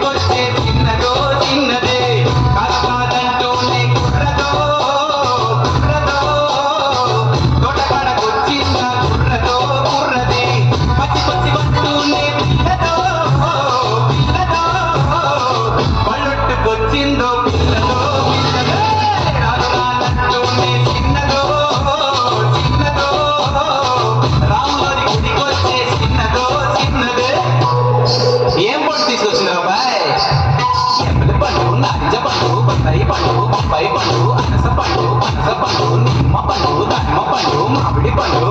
గుడికొచ్చే చిన్నదో చిన్నదే కాదంటూనే కుర్రదో కుర్రదో తోటకాడకొచ్చిన కుర్రదో కుర్రదే పచ్చి పచ్చి పట్టునే పిల్లదో పిల్లదో పళ్ళొట్టుకొచ్చిందో పిల్లదో పిల్లదో రాను రానంటూనే చిన్నదో చిన్నదో రాములోని గుడికొచ్చే చిన్నదో చిన్నదే. ఏం పొట్టు తీసుకొచ్చినావు అబ్బాయి? ఎప్పటి పండు, నారింజ పండు, బత్తాయి పండు, బొప్పాయి పండు, అనస పండు, పనస పండు, నిమ్మ పండు, దానిమ్మ పండు, మామిడి పండు.